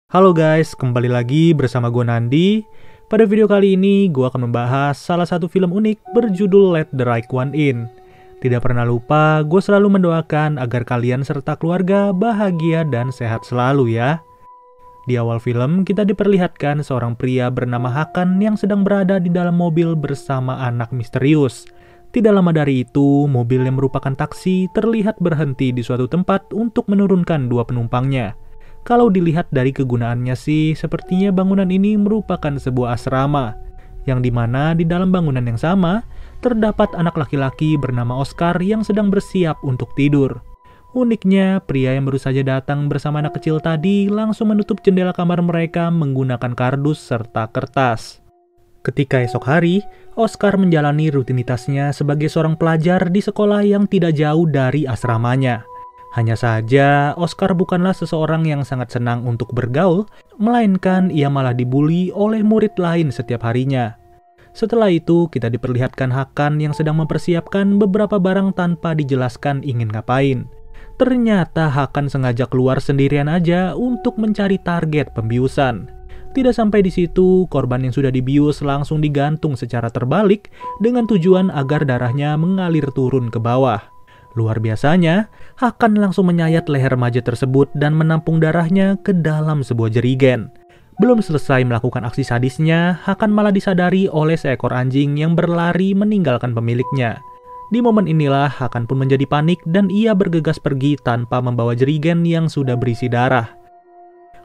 Halo guys, kembali lagi bersama gue Nandi. Pada video kali ini, gue akan membahas salah satu film unik berjudul Let the Right One In. Tidak pernah lupa, gue selalu mendoakan agar kalian serta keluarga bahagia dan sehat selalu ya. Di awal film, kita diperlihatkan seorang pria bernama Hakan yang sedang berada di dalam mobil bersama anak misterius. Tidak lama dari itu, mobil yang merupakan taksi terlihat berhenti di suatu tempat untuk menurunkan dua penumpangnya. Kalau dilihat dari kegunaannya sih, sepertinya bangunan ini merupakan sebuah asrama, yang dimana di dalam bangunan yang sama, terdapat anak laki-laki bernama Oscar yang sedang bersiap untuk tidur. Uniknya, pria yang baru saja datang bersama anak kecil tadi langsung menutup jendela kamar mereka menggunakan kardus serta kertas. Ketika esok hari, Oscar menjalani rutinitasnya sebagai seorang pelajar di sekolah yang tidak jauh dari asramanya. Hanya saja, Oscar bukanlah seseorang yang sangat senang untuk bergaul, melainkan ia malah dibully oleh murid lain setiap harinya. Setelah itu, kita diperlihatkan Hakan yang sedang mempersiapkan beberapa barang tanpa dijelaskan ingin ngapain. Ternyata Hakan sengaja keluar sendirian aja untuk mencari target pembiusan. Tidak sampai di situ, korban yang sudah dibius langsung digantung secara terbalik dengan tujuan agar darahnya mengalir turun ke bawah. Luar biasanya, Hakan langsung menyayat leher remaja tersebut dan menampung darahnya ke dalam sebuah jerigen. Belum selesai melakukan aksi sadisnya, Hakan malah disadari oleh seekor anjing yang berlari meninggalkan pemiliknya. Di momen inilah Hakan pun menjadi panik dan ia bergegas pergi tanpa membawa jerigen yang sudah berisi darah.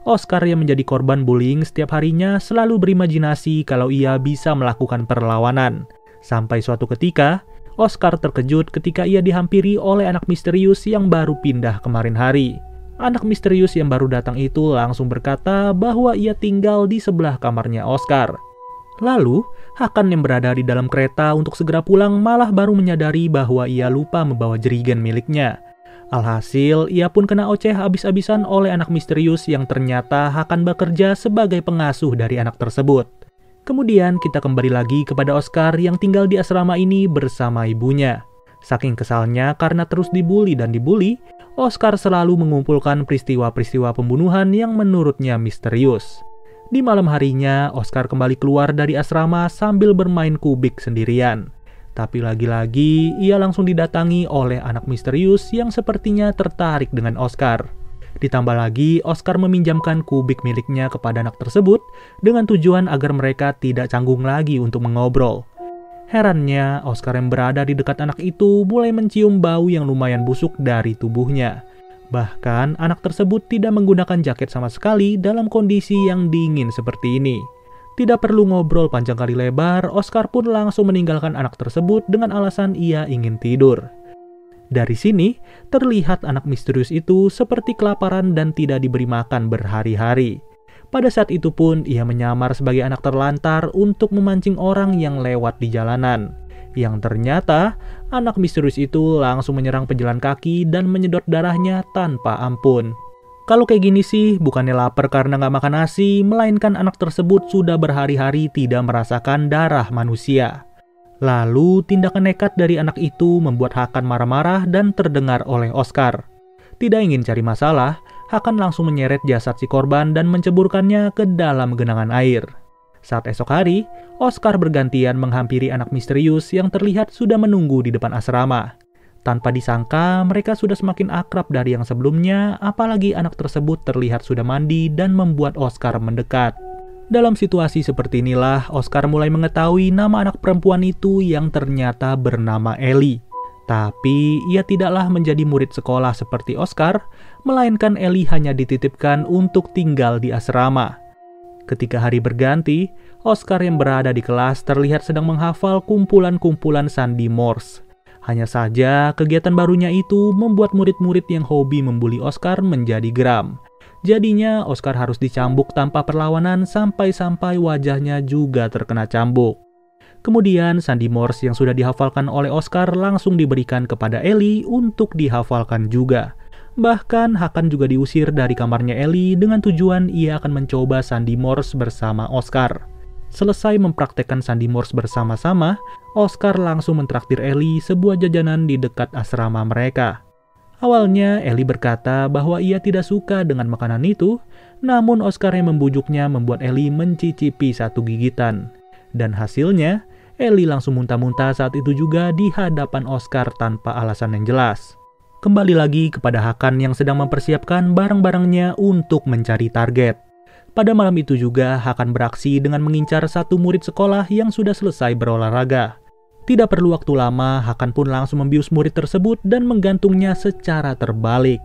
Oscar yang menjadi korban bullying setiap harinya selalu berimajinasi kalau ia bisa melakukan perlawanan. Sampai suatu ketika, Oscar terkejut ketika ia dihampiri oleh anak misterius yang baru pindah kemarin hari. Anak misterius yang baru datang itu langsung berkata bahwa ia tinggal di sebelah kamarnya Oscar. Lalu, Hakan yang berada di dalam kereta untuk segera pulang malah baru menyadari bahwa ia lupa membawa jerigen miliknya. Alhasil, ia pun kena oceh habis-habisan oleh anak misterius yang ternyata Hakan bekerja sebagai pengasuh dari anak tersebut. Kemudian kita kembali lagi kepada Oscar yang tinggal di asrama ini bersama ibunya. Saking kesalnya karena terus dibully dan dibully, Oscar selalu mengumpulkan peristiwa-peristiwa pembunuhan yang menurutnya misterius. Di malam harinya, Oscar kembali keluar dari asrama sambil bermain kubik sendirian. Tapi lagi-lagi, ia langsung didatangi oleh anak misterius yang sepertinya tertarik dengan Oscar. Ditambah lagi, Oscar meminjamkan kubik miliknya kepada anak tersebut dengan tujuan agar mereka tidak canggung lagi untuk mengobrol. Herannya, Oscar yang berada di dekat anak itu mulai mencium bau yang lumayan busuk dari tubuhnya. Bahkan, anak tersebut tidak menggunakan jaket sama sekali dalam kondisi yang dingin seperti ini. Tidak perlu ngobrol panjang kali lebar, Oscar pun langsung meninggalkan anak tersebut dengan alasan ia ingin tidur. Dari sini, terlihat anak misterius itu seperti kelaparan dan tidak diberi makan berhari-hari. Pada saat itu pun, ia menyamar sebagai anak terlantar untuk memancing orang yang lewat di jalanan. Yang ternyata, anak misterius itu langsung menyerang pejalan kaki dan menyedot darahnya tanpa ampun. Kalau kayak gini sih, bukannya lapar karena nggak makan nasi, melainkan anak tersebut sudah berhari-hari tidak merasakan darah manusia. Lalu, tindakan nekat dari anak itu membuat Hakan marah-marah dan terdengar oleh Oscar. Tidak ingin cari masalah, Hakan langsung menyeret jasad si korban dan menceburkannya ke dalam genangan air. Saat esok hari, Oscar bergantian menghampiri anak misterius yang terlihat sudah menunggu di depan asrama. Tanpa disangka, mereka sudah semakin akrab dari yang sebelumnya, apalagi anak tersebut terlihat sudah mandi dan membuat Oscar mendekat. Dalam situasi seperti inilah, Oscar mulai mengetahui nama anak perempuan itu yang ternyata bernama Ellie. Tapi, ia tidaklah menjadi murid sekolah seperti Oscar, melainkan Ellie hanya dititipkan untuk tinggal di asrama. Ketika hari berganti, Oscar yang berada di kelas terlihat sedang menghafal kumpulan-kumpulan sandi Morse. Hanya saja, kegiatan barunya itu membuat murid-murid yang hobi membuli Oscar menjadi geram. Jadinya, Oscar harus dicambuk tanpa perlawanan sampai-sampai wajahnya juga terkena cambuk. Kemudian, sandi Morse yang sudah dihafalkan oleh Oscar langsung diberikan kepada Ellie untuk dihafalkan juga. Bahkan, Hakan juga diusir dari kamarnya Ellie dengan tujuan ia akan mencoba sandi Morse bersama Oscar. Selesai mempraktekkan sandi Morse bersama-sama, Oscar langsung mentraktir Ellie sebuah jajanan di dekat asrama mereka. Awalnya, Ellie berkata bahwa ia tidak suka dengan makanan itu, Namun Oscar yang membujuknya membuat Ellie mencicipi satu gigitan. Dan hasilnya, Ellie langsung muntah-muntah saat itu juga di hadapan Oscar tanpa alasan yang jelas. Kembali lagi kepada Hakan yang sedang mempersiapkan barang-barangnya untuk mencari target. Pada malam itu juga Hakan beraksi dengan mengincar satu murid sekolah yang sudah selesai berolahraga. Tidak perlu waktu lama, Hakan pun langsung membius murid tersebut dan menggantungnya secara terbalik.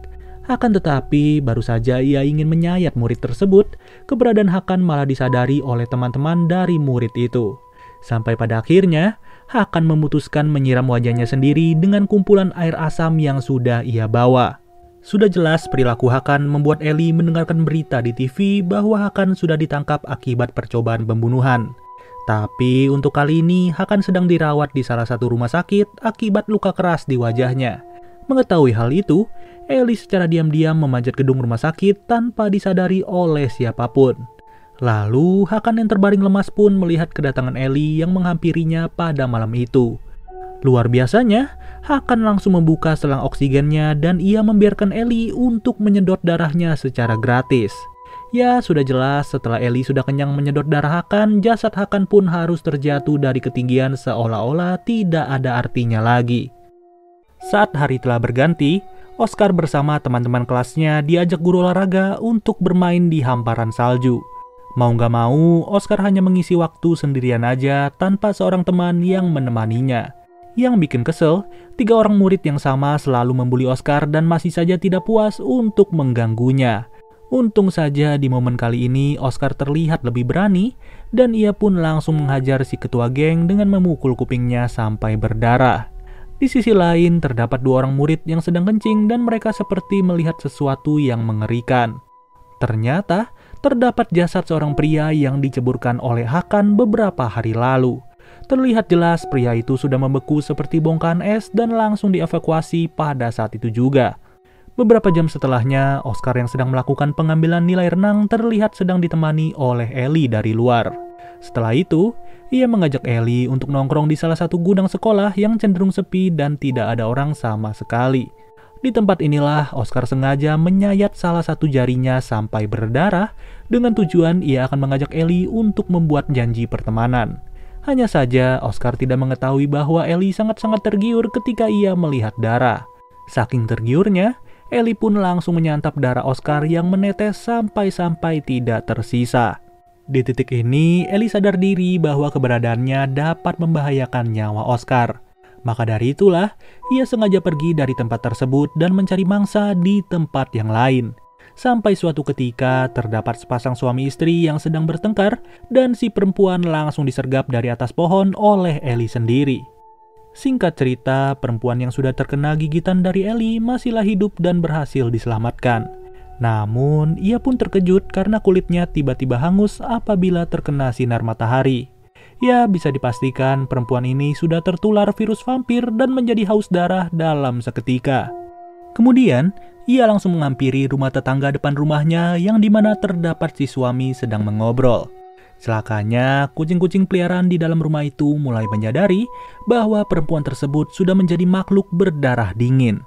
Akan tetapi, baru saja ia ingin menyayat murid tersebut, keberadaan Hakan malah disadari oleh teman-teman dari murid itu. Sampai pada akhirnya, Hakan memutuskan menyiram wajahnya sendiri dengan kumpulan air asam yang sudah ia bawa. Sudah jelas perilaku Hakan membuat Ellie mendengarkan berita di TV bahwa Hakan sudah ditangkap akibat percobaan pembunuhan. Tapi untuk kali ini, Hakan sedang dirawat di salah satu rumah sakit akibat luka keras di wajahnya. Mengetahui hal itu, Ellie secara diam-diam memanjat gedung rumah sakit tanpa disadari oleh siapapun. Lalu, Hakan yang terbaring lemas pun melihat kedatangan Ellie yang menghampirinya pada malam itu. Luar biasanya, Hakan langsung membuka selang oksigennya dan ia membiarkan Ellie untuk menyedot darahnya secara gratis. Ya, sudah jelas setelah Ellie sudah kenyang menyedot darah Hakan, jasad Hakan pun harus terjatuh dari ketinggian seolah-olah tidak ada artinya lagi. Saat hari telah berganti, Oscar bersama teman-teman kelasnya diajak guru olahraga untuk bermain di hamparan salju. Mau gak mau, Oscar hanya mengisi waktu sendirian aja tanpa seorang teman yang menemaninya. Yang bikin kesel, 3 orang murid yang sama selalu membuli Oscar dan masih saja tidak puas untuk mengganggunya. Untung saja di momen kali ini Oscar terlihat lebih berani dan ia pun langsung menghajar si ketua geng dengan memukul kupingnya sampai berdarah. Di sisi lain, terdapat 2 orang murid yang sedang kencing dan mereka seperti melihat sesuatu yang mengerikan. Ternyata, terdapat jasad seorang pria yang diceburkan oleh Hakan beberapa hari lalu. Terlihat jelas pria itu sudah membeku seperti bongkahan es dan langsung dievakuasi pada saat itu juga. Beberapa jam setelahnya, Oscar yang sedang melakukan pengambilan nilai renang terlihat sedang ditemani oleh Ellie dari luar. Setelah itu, ia mengajak Ellie untuk nongkrong di salah satu gudang sekolah yang cenderung sepi dan tidak ada orang sama sekali. Di tempat inilah Oscar sengaja menyayat salah satu jarinya sampai berdarah dengan tujuan ia akan mengajak Ellie untuk membuat janji pertemanan. Hanya saja Oscar tidak mengetahui bahwa Ellie sangat-sangat tergiur ketika ia melihat darah. Saking tergiurnya, Ellie pun langsung menyantap darah Oscar yang menetes sampai-sampai tidak tersisa. Di titik ini, Ellie sadar diri bahwa keberadaannya dapat membahayakan nyawa Oscar. Maka dari itulah, ia sengaja pergi dari tempat tersebut dan mencari mangsa di tempat yang lain. Sampai suatu ketika, terdapat sepasang suami istri yang sedang bertengkar dan si perempuan langsung disergap dari atas pohon oleh Ellie sendiri. Singkat cerita, perempuan yang sudah terkena gigitan dari Ellie masihlah hidup dan berhasil diselamatkan. Namun, ia pun terkejut karena kulitnya tiba-tiba hangus apabila terkena sinar matahari. Ya, bisa dipastikan perempuan ini sudah tertular virus vampir dan menjadi haus darah dalam seketika. Kemudian, ia langsung menghampiri rumah tetangga depan rumahnya yang dimana terdapat si suami sedang mengobrol. Celakanya, kucing-kucing peliharaan di dalam rumah itu mulai menyadari bahwa perempuan tersebut sudah menjadi makhluk berdarah dingin.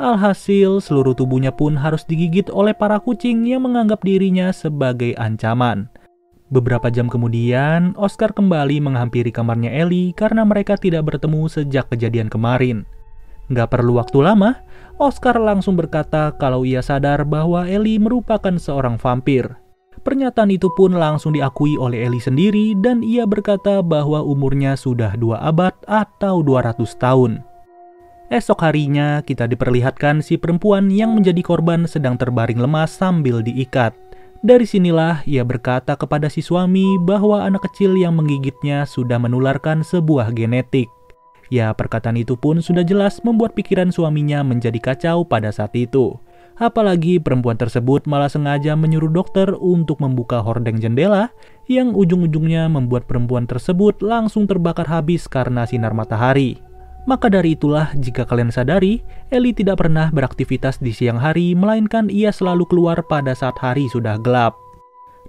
Alhasil, seluruh tubuhnya pun harus digigit oleh para kucing yang menganggap dirinya sebagai ancaman. Beberapa jam kemudian, Oscar kembali menghampiri kamarnya Ellie karena mereka tidak bertemu sejak kejadian kemarin. Gak perlu waktu lama, Oscar langsung berkata kalau ia sadar bahwa Ellie merupakan seorang vampir. Pernyataan itu pun langsung diakui oleh Ellie sendiri dan ia berkata bahwa umurnya sudah 2 abad atau 200 tahun. Esok harinya, kita diperlihatkan si perempuan yang menjadi korban sedang terbaring lemas sambil diikat. Dari sinilah ia berkata kepada si suami bahwa anak kecil yang menggigitnya sudah menularkan sebuah genetik. Ya, perkataan itu pun sudah jelas membuat pikiran suaminya menjadi kacau pada saat itu. Apalagi perempuan tersebut malah sengaja menyuruh dokter untuk membuka hordeng jendela yang ujung-ujungnya membuat perempuan tersebut langsung terbakar habis karena sinar matahari. Maka dari itulah jika kalian sadari, Ellie tidak pernah beraktivitas di siang hari, melainkan ia selalu keluar pada saat hari sudah gelap.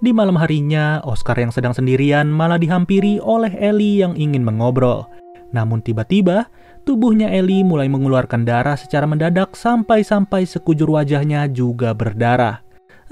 Di malam harinya, Oscar yang sedang sendirian malah dihampiri oleh Ellie yang ingin mengobrol. Namun tiba-tiba, tubuhnya Ellie mulai mengeluarkan darah secara mendadak sampai sekujur wajahnya juga berdarah.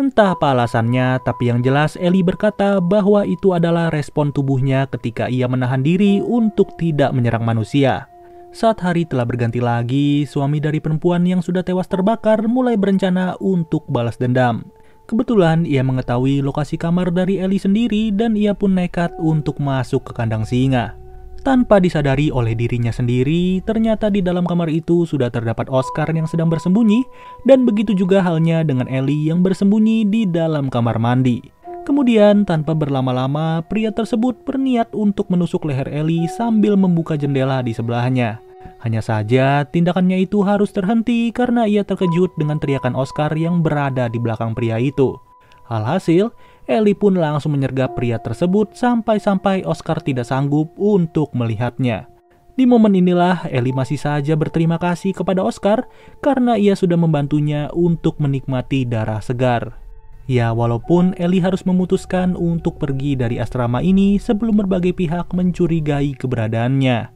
Entah apa alasannya, tapi yang jelas Ellie berkata bahwa itu adalah respon tubuhnya ketika ia menahan diri untuk tidak menyerang manusia. Saat hari telah berganti lagi, suami dari perempuan yang sudah tewas terbakar mulai berencana untuk balas dendam. Kebetulan ia mengetahui lokasi kamar dari Ellie sendiri dan ia pun nekat untuk masuk ke kandang singa. Tanpa disadari oleh dirinya sendiri, ternyata di dalam kamar itu sudah terdapat Oscar yang sedang bersembunyi, dan begitu juga halnya dengan Ellie yang bersembunyi di dalam kamar mandi. Kemudian, tanpa berlama-lama, pria tersebut berniat untuk menusuk leher Ellie sambil membuka jendela di sebelahnya. Hanya saja, tindakannya itu harus terhenti karena ia terkejut dengan teriakan Oscar yang berada di belakang pria itu. Alhasil, Ellie pun langsung menyergap pria tersebut sampai-sampai Oscar tidak sanggup untuk melihatnya. Di momen inilah Ellie masih saja berterima kasih kepada Oscar karena ia sudah membantunya untuk menikmati darah segar. Ya, walaupun Ellie harus memutuskan untuk pergi dari asrama ini sebelum berbagai pihak mencurigai keberadaannya.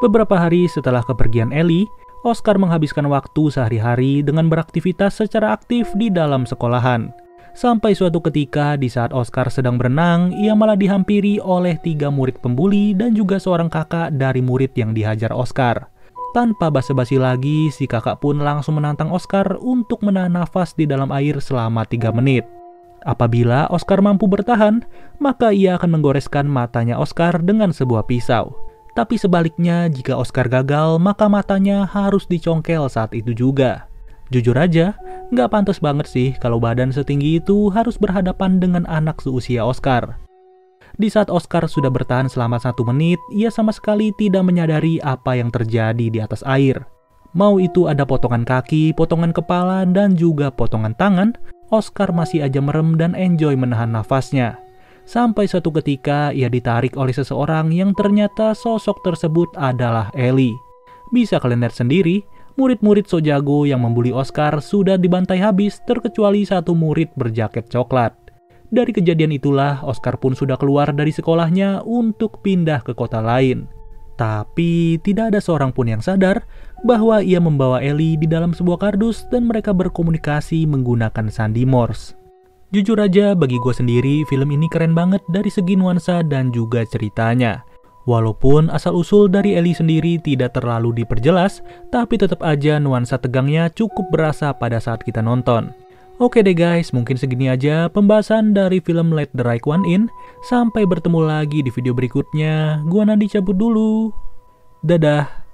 Beberapa hari setelah kepergian Ellie, Oscar menghabiskan waktu sehari-hari dengan beraktivitas secara aktif di dalam sekolahan. Sampai suatu ketika di saat Oscar sedang berenang, ia malah dihampiri oleh 3 murid pembuli dan juga seorang kakak dari murid yang dihajar Oscar. Tanpa basa-basi lagi, si kakak pun langsung menantang Oscar untuk menahan nafas di dalam air selama 3 menit. Apabila Oscar mampu bertahan, maka ia akan menggoreskan matanya Oscar dengan sebuah pisau. Tapi sebaliknya, jika Oscar gagal, maka matanya harus dicongkel saat itu juga. Jujur aja, nggak pantas banget sih kalau badan setinggi itu harus berhadapan dengan anak seusia Oscar. Di saat Oscar sudah bertahan selama 1 menit, ia sama sekali tidak menyadari apa yang terjadi di atas air. Mau itu ada potongan kaki, potongan kepala, dan juga potongan tangan, Oscar masih aja merem dan enjoy menahan nafasnya. Sampai suatu ketika ia ditarik oleh seseorang yang ternyata sosok tersebut adalah Ellie. Bisa kalian lihat sendiri, murid-murid so jago yang membuli Oscar sudah dibantai habis terkecuali 1 murid berjaket coklat. Dari kejadian itulah Oscar pun sudah keluar dari sekolahnya untuk pindah ke kota lain. Tapi tidak ada seorang pun yang sadar bahwa ia membawa Ellie di dalam sebuah kardus dan mereka berkomunikasi menggunakan sandi Morse. Jujur aja bagi gue sendiri film ini keren banget dari segi nuansa dan juga ceritanya. Walaupun asal-usul dari Ellie sendiri tidak terlalu diperjelas, tapi tetap aja nuansa tegangnya cukup berasa pada saat kita nonton. Oke deh guys, mungkin segini aja pembahasan dari film Let the Right One In. Sampai bertemu lagi di video berikutnya. Gua Nandi cabut dulu. Dadah.